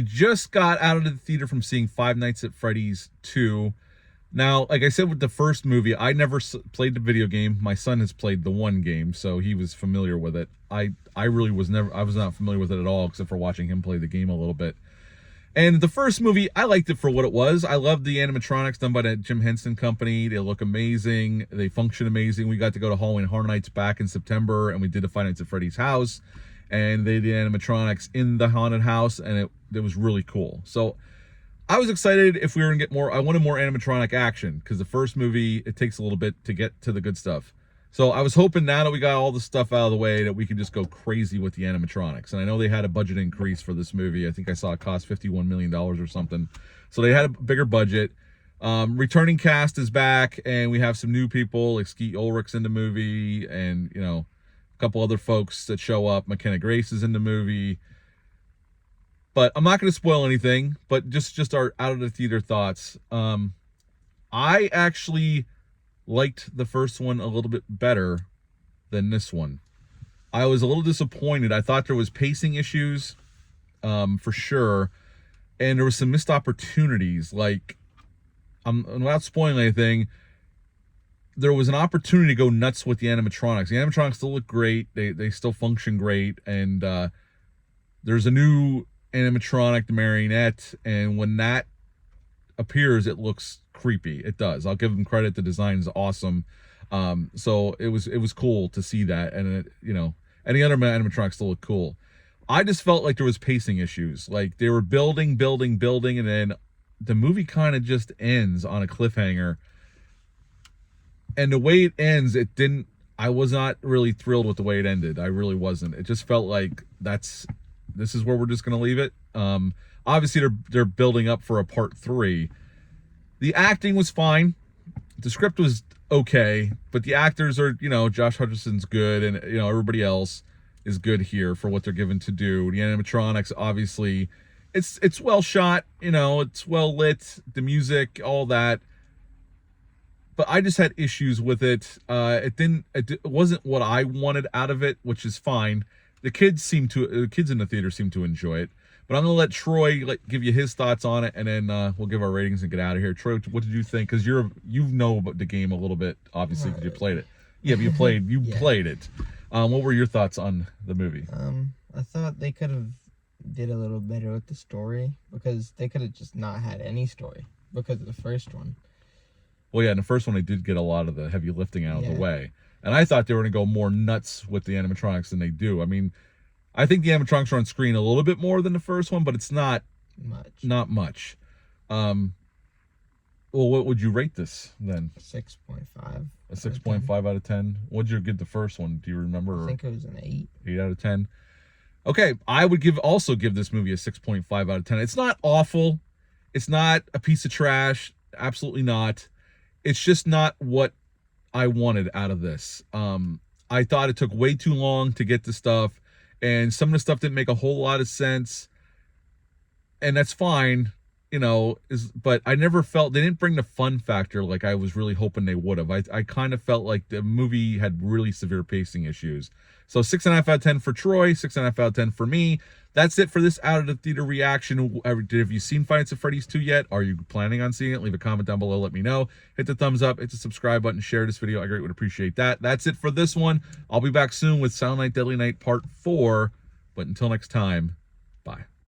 we just got out of the theater from seeing Five Nights at Freddy's 2. Now, like I said with the first movie, I never played the video game. My son has played the one game, so he was familiar with it. I really was never, I was not familiar with it at all, except for watching him play the game a little bit. And the first movie, I liked it for what it was. I loved the animatronics done by the Jim Henson Company. They look amazing. They function amazing. We got to go to Halloween Horror Nights back in September, and we did the Five Nights at Freddy's house. And they did animatronics in the haunted house, and it was really cool. So I was excited if we were going to get more. I wanted more animatronic action, because the first movie, it takes a little bit to get to the good stuff. So I was hoping now that we got all the stuff out of the way that we could just go crazy with the animatronics. And I know they had a budget increase for this movie. I think I saw it cost $51 million or something. So they had a bigger budget. Returning cast is back, and we have some new people, like Skeet Ulrich's in the movie, and, you know, a couple other folks that show up. McKenna Grace is in the movie. But I'm not going to spoil anything, but just our out of the theater thoughts. I actually liked the first one a little bit better than this one. I was a little disappointed. I thought there was pacing issues, for sure, and there was some missed opportunities. Like, I'm without spoiling anything, there was an opportunity to go nuts with the animatronics. The animatronics still look great. They still function great, and there's a new animatronic, the marionette, and when that appears, it looks creepy. It does. I'll give them credit. The design is awesome. So it was cool to see that, and it, you know, any other animatronics still look cool. I just felt like there was pacing issues. Like they were building, and then the movie kind of just ends on a cliffhanger. And the way it ends, it didn't. I was not really thrilled with the way it ended. I really wasn't. It just felt like this is where we're just gonna leave it. Obviously they're building up for a part 3. The acting was fine. The script was okay, but the actors are, you know, Josh Hutcherson's good, and, you know, everybody else is good here for what they're given to do. The animatronics, obviously, it's well shot, you know, it's well lit, the music, all that. But I just had issues with it. It wasn't what I wanted out of it, which is fine. The kids in the theater seem to enjoy it. But I'm going to let Troy give you his thoughts on it, and then we'll give our ratings and get out of here. Troy, what did you think? Because you know about the game a little bit, obviously, because you played it. Yeah, but you played it. What were your thoughts on the movie? I thought they could have did a little better with the story, because they could have just not had any story because of the first one. Well, yeah, in the first one, they did get a lot of the heavy lifting out of the way. And I thought they were going to go more nuts with the animatronics than they do. I mean, I think the animatronics are on screen a little bit more than the first one, but it's not much. Well, what would you rate this then? 6.5. A 6.5 out of 10. What'd you give the first one? Do you remember? I think it was an 8. 8 out of 10. Okay, I would also give this movie a 6.5 out of 10. It's not awful. It's not a piece of trash. Absolutely not. It's just not what I wanted out of this. I thought it took way too long to get to stuff, and some of the stuff didn't make a whole lot of sense, and that's fine, you know, but I never felt, they didn't bring the fun factor like I was really hoping they would have. I kind of felt like the movie had really severe pacing issues. So 6.5 out of 10 for Troy, 6.5 out of 10 for me. That's it for this out of the theater reaction. Have you seen Five Nights at Freddy's 2 yet? Are you planning on seeing it? Leave a comment down below. Let me know. Hit the thumbs up. Hit the subscribe button. Share this video. I greatly would appreciate that. That's it for this one. I'll be back soon with Silent Night, Deadly Night Part 4. But until next time, bye.